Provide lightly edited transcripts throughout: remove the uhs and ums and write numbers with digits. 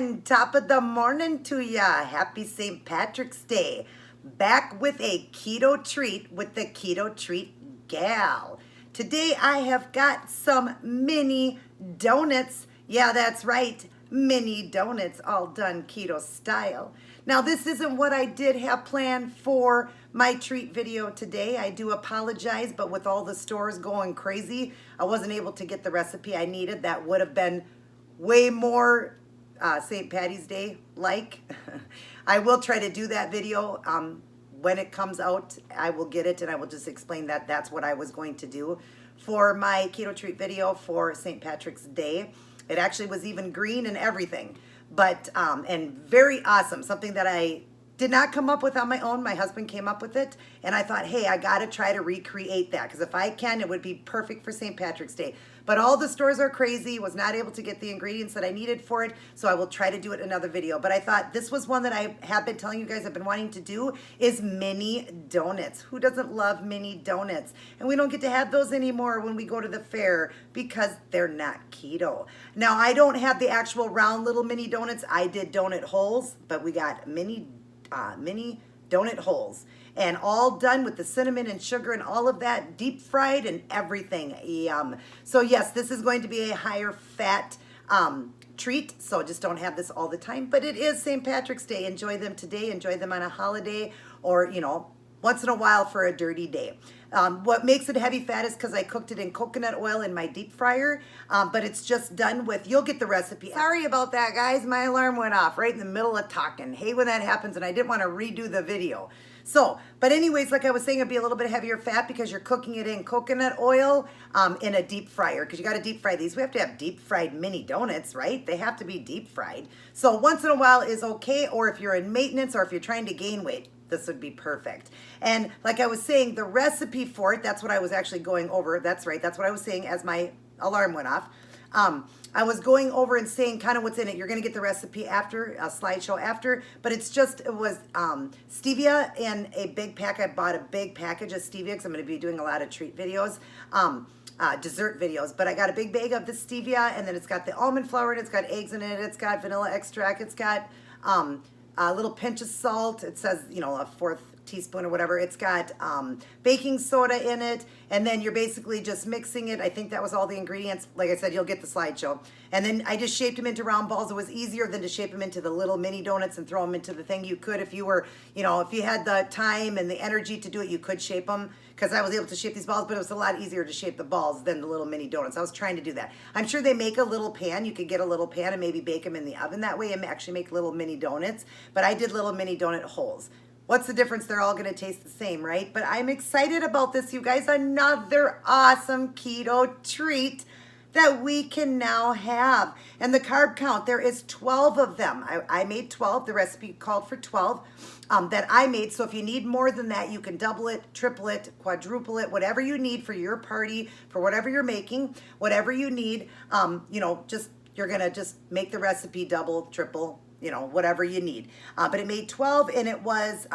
everyone. Top of the morning to ya. Happy St. Patrick's Day. Back with a keto treat with the Keto Treat Gal. Today I have got some mini donuts. Yeah, that's right. Mini donuts, all done keto style. Now, this isn't what I did have planned for my treat video today. I do apologize, but with all the stores going crazy, I wasn't able to get the recipe I needed. That would have been way more St. Patty's Day like. I will try to do that video when it comes out. I will get it and I will just explain that that's what I was going to do for my keto treat video for St. Patrick's Day. It actually was even green and everything, but and very awesome. Something that I did not come up with on my own. My husband came up with it, and I thought, hey, I got to try to recreate that, because if I can, it would be perfect for St. Patrick's Day. But all the stores are crazy, was not able to get the ingredients that I needed for it, so I will try to do it in another video. But I thought this was one that I have been telling you guys I've been wanting to do, is mini donuts. Who doesn't love mini donuts? And we don't get to have those anymore when we go to the fair because they're not keto. Now, I don't have the actual round little mini donuts. I did donut holes, but we got mini donut holes, and all done with the cinnamon and sugar and all of that, deep fried and everything. Yum. So yes, this is going to be a higher fat treat, so just don't have this all the time, but it is St. Patrick's Day. Enjoy them today, enjoy them on a holiday, or once in a while for a dirty day. What makes it heavy fat is because I cooked it in coconut oil in my deep fryer, but it's just done with, you'll get the recipe. Sorry about that, guys. My alarm went off right in the middle of talking. Hey, when that happens, and I didn't want to redo the video. So, but anyways, like I was saying, it'd be a little bit heavier fat because you're cooking it in coconut oil in a deep fryer, because you got to deep fry these. We have to have deep fried mini donuts, right? They have to be deep fried. So once in a while is okay, or if you're in maintenance or if you're trying to gain weight, this would be perfect. And like I was saying, the recipe for it, that's what I was actually going over. That's right. That's what I was saying as my alarm went off. I was going over and saying kind of what's in it. You're going to get the recipe after, a slideshow after, but it was stevia in a big pack. I bought a big package of stevia because I'm going to be doing a lot of treat videos, dessert videos, but I got a big bag of the stevia, and then it's got the almond flour, and it's got eggs in it, it's got vanilla extract, it's got a little pinch of salt. It says, a fourth teaspoon or whatever. It's got baking soda in it, and then you're basically just mixing it. I think that was all the ingredients. Like I said, you'll get the slideshow. And then I just shaped them into round balls. It was easier than to shape them into the little mini donuts and throw them into the thing. You could, if you were, if you had the time and the energy to do it, you could shape them, because I was able to shape these balls, but it was a lot easier to shape the balls than the little mini donuts. I was trying to do that. I'm sure they make a little pan. You could get a little pan and maybe bake them in the oven that way and actually make little mini donuts, but I did little mini donut holes. What's the difference? They're all going to taste the same, right? But I'm excited about this, you guys. Another awesome keto treat that we can now have. And the carb count, there is 12 of them. I made 12. The recipe called for 12 that I made. So if you need more than that, you can double it, triple it, quadruple it, whatever you need for your party, for whatever you're making, whatever you need. You're going to just make the recipe double, triple, whatever you need. But it made 12, and it was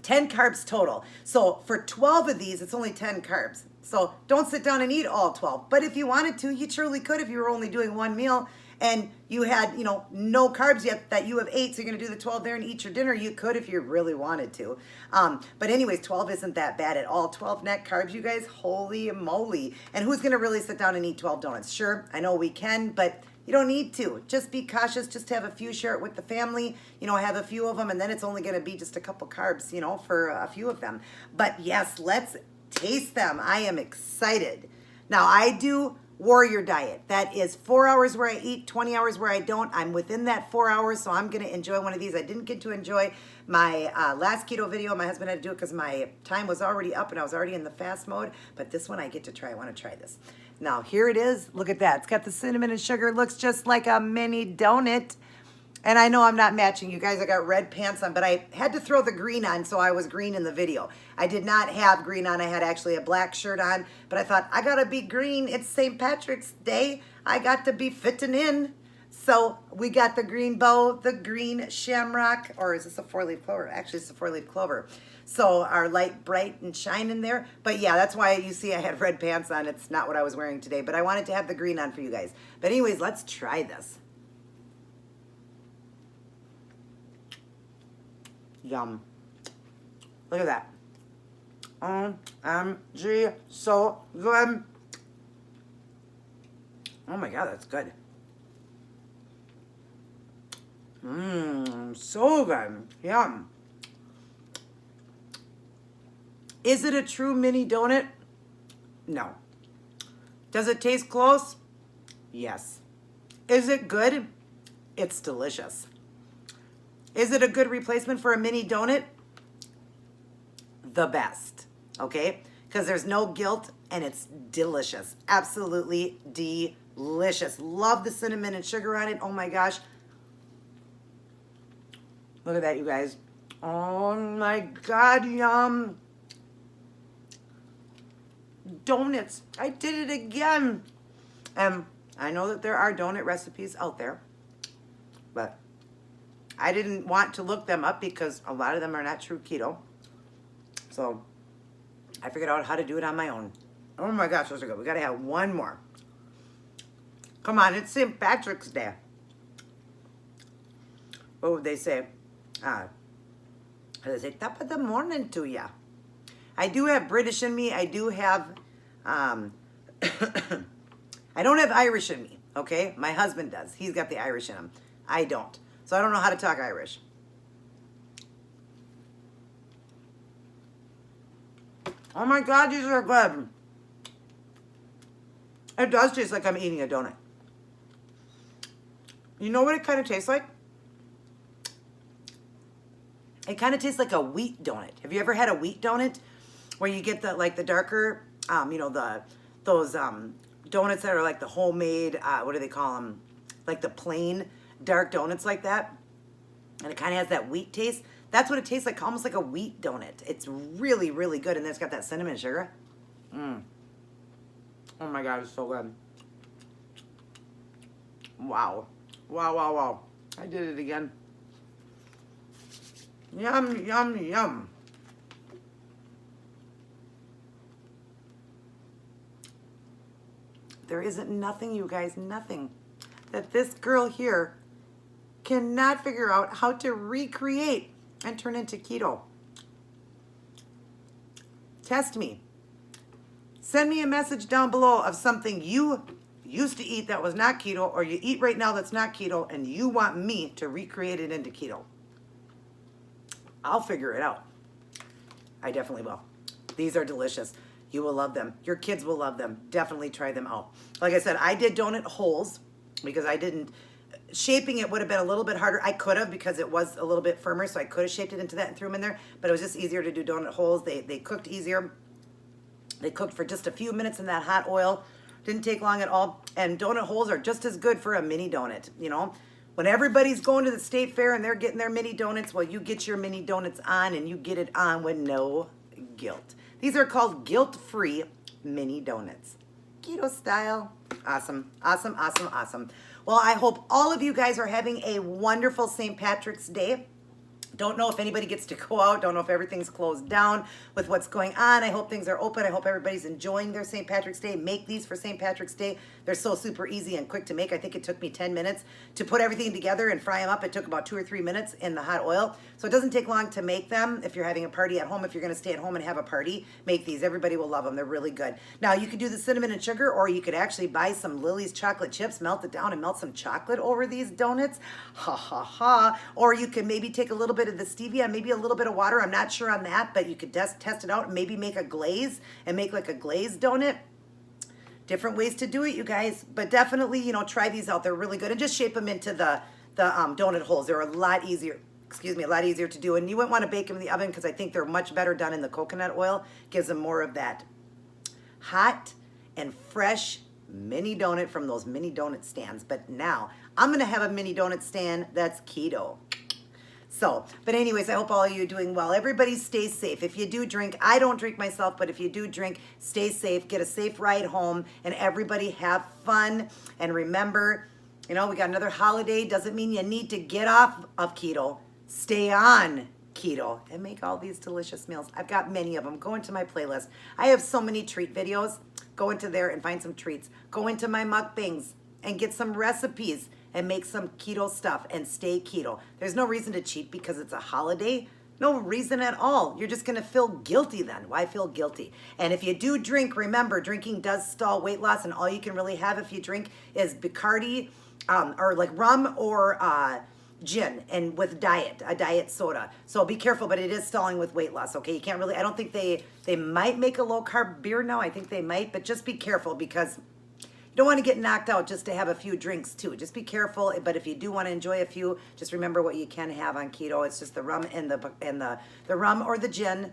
10 carbs total. So for 12 of these, it's only 10 carbs. So don't sit down and eat all 12. But if you wanted to, you truly could if you were only doing one meal and you had, no carbs yet that you have 8, so you're going to do the 12 there and eat your dinner. You could if you really wanted to. But anyways, 12 isn't that bad at all. 12 net carbs, you guys, holy moly. And who's going to really sit down and eat 12 donuts? Sure, I know we can, but you don't need to. Just be cautious. Just have a few, share it with the family, have a few of them, and then it's only going to be just a couple carbs, for a few of them. But yes, let's taste them. I am excited. Now, I do warrior diet. That is 4 hours where I eat, 20 hours where I don't. I'm within that 4 hours, so I'm going to enjoy one of these. I didn't get to enjoy my last keto video. My husband had to do it because my time was already up and I was already in the fast mode. But this one I get to try. I want to try this. Now, here it is. Look at that. It's got the cinnamon and sugar. It looks just like a mini donut. And I know I'm not matching you guys. I got red pants on, but I had to throw the green on, so I was green in the video. I did not have green on. I had actually a black shirt on, but I thought, I gotta be green. It's St. Patrick's Day. I got to be fitting in. So we got the green bow, the green shamrock, or is this a 4-leaf clover? Actually, it's a 4-leaf clover. So our light, bright, and shining there. But yeah, that's why you see I had red pants on. It's not what I was wearing today, but I wanted to have the green on for you guys. But anyways, let's try this. Yum. Look at that. OMG, so good. Oh my God, that's good. So good. Yum. Is it a true mini donut? No. Does it taste close? Yes. Is it good? It's delicious. Is it a good replacement for a mini donut? The best. Okay? Because there's no guilt and it's delicious. Absolutely delicious. Love the cinnamon and sugar on it. Oh my gosh. Look at that, you guys. Oh my God, yum. Donuts. I did it again. I know that there are donut recipes out there, but I didn't want to look them up because a lot of them are not true keto. So I figured out how to do it on my own. Oh my gosh, those are good. We gotta have one more. Come on, it's St. Patrick's Day. What would they say? They say top of the morning to ya. I do have British in me. I do have, I don't have Irish in me, okay? My husband does. He's got the Irish in him. I don't. So I don't know how to talk Irish. Oh my God, these are good. It does taste like I'm eating a donut. You know what it kind of tastes like? It kind of tastes like a wheat donut. Have you ever had a wheat donut where you get the darker, those donuts that are like the homemade, what do they call them? Like the plain dark donuts like that. And it kind of has that wheat taste. That's what it tastes like, almost like a wheat donut. It's really, really good. And then it's got that cinnamon sugar. Oh my God, it's so good. Wow. Wow, wow, wow. I did it again. Yum, yum, yum. There isn't nothing, you guys, nothing that this girl here cannot figure out how to recreate and turn into keto. Test me. Send me a message down below of something you used to eat that was not keto, or you eat right now that's not keto, and you want me to recreate it into keto. I'll figure it out. I definitely will. These are delicious. You will love them. Your kids will love them. Definitely try them out. Like I said, I did donut holes because I didn't, shaping it would have been a little bit harder. I could have, because it was a little bit firmer, so I could have shaped it into that and threw them in there, but it was just easier to do donut holes. They cooked easier. They cooked for just a few minutes in that hot oil. Didn't take long at all. And donut holes are just as good for a mini donut, you know. When everybody's going to the state fair and they're getting their mini donuts, well, you get your mini donuts on, and you get it on with no guilt. These are called guilt-free mini donuts. Keto style. Awesome, awesome, awesome, awesome. Well, I hope all of you guys are having a wonderful St. Patrick's Day. Don't know if anybody gets to go out. Don't know if everything's closed down with what's going on. I hope things are open. I hope everybody's enjoying their St. Patrick's Day. Make these for St. Patrick's Day. They're so super easy and quick to make. I think it took me 10 minutes to put everything together and fry them up. It took about 2 or 3 minutes in the hot oil. So it doesn't take long to make them. If you're having a party at home, if you're going to stay at home and have a party, make these. Everybody will love them. They're really good. Now, you could do the cinnamon and sugar, or you could actually buy some Lily's chocolate chips, melt it down, and melt some chocolate over these donuts. Ha, ha, ha. Or you could maybe take a little bit of the stevia, maybe a little bit of water. I'm not sure on that, but you could test it out and maybe make a glaze and make like a glazed donut. Different ways to do it, you guys. But definitely, you know, try these out. They're really good. And just shape them into the donut holes. They're a lot easier. Excuse me, a lot easier to do. And you wouldn't want to bake them in the oven because I think they're much better done in the coconut oil. Gives them more of that hot and fresh mini donut from those mini donut stands. But now I'm going to have a mini donut stand that's keto. So, but anyways, I hope all of you are doing well. Everybody stay safe. If you do drink, I don't drink myself, but if you do drink, stay safe. Get a safe ride home, and everybody have fun. And remember, you know, we got another holiday. Doesn't mean you need to get off of keto. Stay on keto and make all these delicious meals. I've got many of them. Go into my playlist. I have so many treat videos. Go into there and find some treats. Go into my mukbangs and get some recipes and make some keto stuff and stay keto. There's no reason to cheat because it's a holiday. No reason at all. You're just going to feel guilty then. Why feel guilty? And if you do drink, remember, drinking does stall weight loss, and all you can really have if you drink is Bacardi, or like rum or gin, and with a diet soda. So be careful, but it is stalling with weight loss, okay? You can't really, I don't think they might make a low-carb beer now. I think they might, but just be careful because you don't want to get knocked out just to have a few drinks too. Just be careful, but if you do want to enjoy a few, just remember what you can have on keto. It's just the rum and the rum or the gin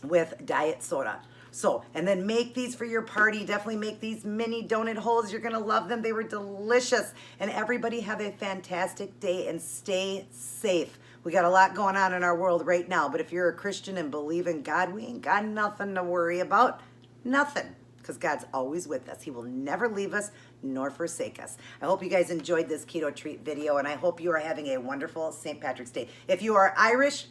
with diet soda. So, and then make these for your party. Definitely make these mini donut holes. You're going to love them. They were delicious. And everybody have a fantastic day and stay safe. We got a lot going on in our world right now, but if you're a Christian and believe in God, we ain't got nothing to worry about. Nothing. Because God's always with us. He will never leave us nor forsake us. I hope you guys enjoyed this keto treat video, and I hope you are having a wonderful St. Patrick's Day. If you are Irish,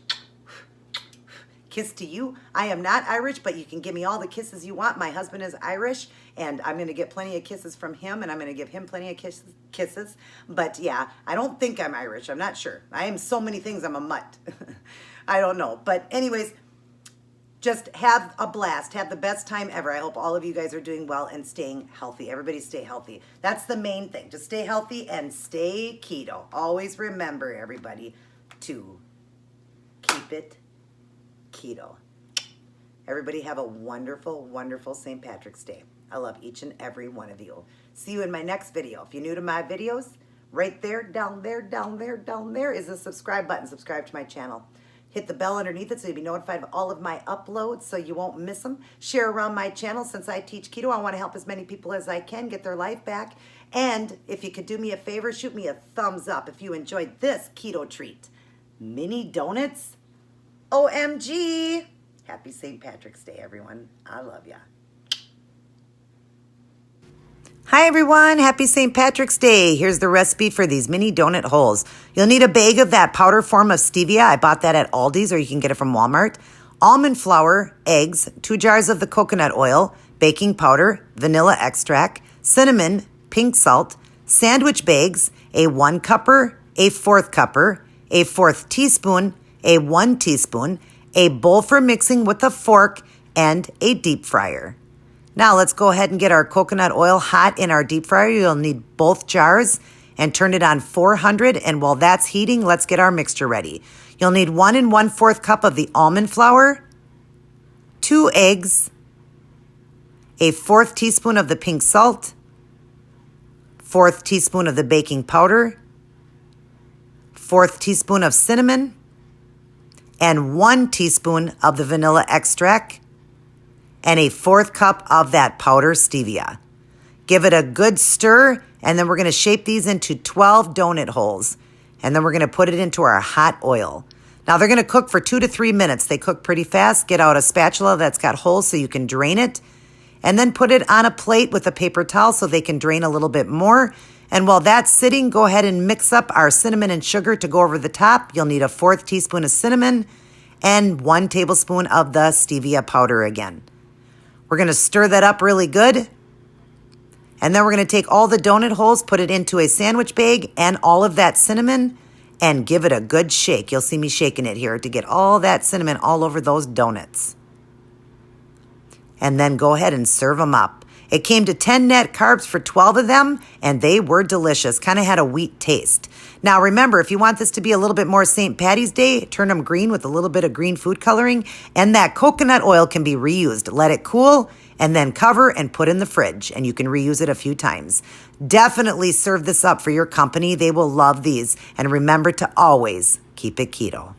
kiss to you. I am not Irish, but you can give me all the kisses you want. My husband is Irish, and I'm going to get plenty of kisses from him, and I'm going to give him plenty of kisses. But yeah, I don't think I'm Irish. I'm not sure. I am so many things. I'm a mutt. I don't know. But anyways, just have a blast. Have the best time ever. I hope all of you guys are doing well and staying healthy. Everybody stay healthy. That's the main thing. Just stay healthy and stay keto. Always remember, everybody, to keep it keto. Everybody have a wonderful, wonderful St. Patrick's Day. I love each and every one of you. See you in my next video. If you're new to my videos, right there, down there, down there, down there is the subscribe button. Subscribe to my channel. Hit the bell underneath it so you'll be notified of all of my uploads so you won't miss them. Share around my channel. Since I teach keto, I want to help as many people as I can get their life back. And if you could do me a favor, shoot me a thumbs up if you enjoyed this keto treat. Mini donuts? OMG! Happy St. Patrick's Day, everyone. I love ya. Hi everyone, happy St. Patrick's Day. Here's the recipe for these mini donut holes. You'll need a bag of that powder form of stevia. I bought that at Aldi's or you can get it from Walmart. Almond flour, eggs, 2 jars of the coconut oil, baking powder, vanilla extract, cinnamon, pink salt, sandwich bags, a 1 cupper, a 4th cupper, a 4th teaspoon, a 1 teaspoon, a bowl for mixing with a fork, and a deep fryer. Now let's go ahead and get our coconut oil hot in our deep fryer. You'll need both jars and turn it on 400. And while that's heating, let's get our mixture ready. You'll need 1 1/4 cup of the almond flour, 2 eggs, a 4th teaspoon of the pink salt, 4th teaspoon of the baking powder, 4th teaspoon of cinnamon, and 1 teaspoon of the vanilla extract, and a 4th cup of that powder stevia. Give it a good stir, and then we're going to shape these into 12 donut holes. And then we're going to put it into our hot oil. Now they're going to cook for 2 to 3 minutes. They cook pretty fast. Get out a spatula that's got holes so you can drain it. And then put it on a plate with a paper towel so they can drain a little bit more. And while that's sitting, go ahead and mix up our cinnamon and sugar to go over the top. You'll need a 4th teaspoon of cinnamon and 1 tablespoon of the stevia powder again. We're going to stir that up really good. And then we're going to take all the donut holes, put it into a sandwich bag and all of that cinnamon and give it a good shake. You'll see me shaking it here to get all that cinnamon all over those donuts. And then go ahead and serve them up. It came to 10 net carbs for 12 of them, and they were delicious. Kind of had a wheat taste. Now remember, if you want this to be a little bit more St. Patty's Day, turn them green with a little bit of green food coloring, and that coconut oil can be reused. Let it cool, and then cover and put in the fridge, and you can reuse it a few times. Definitely serve this up for your company. They will love these. And remember to always keep it keto.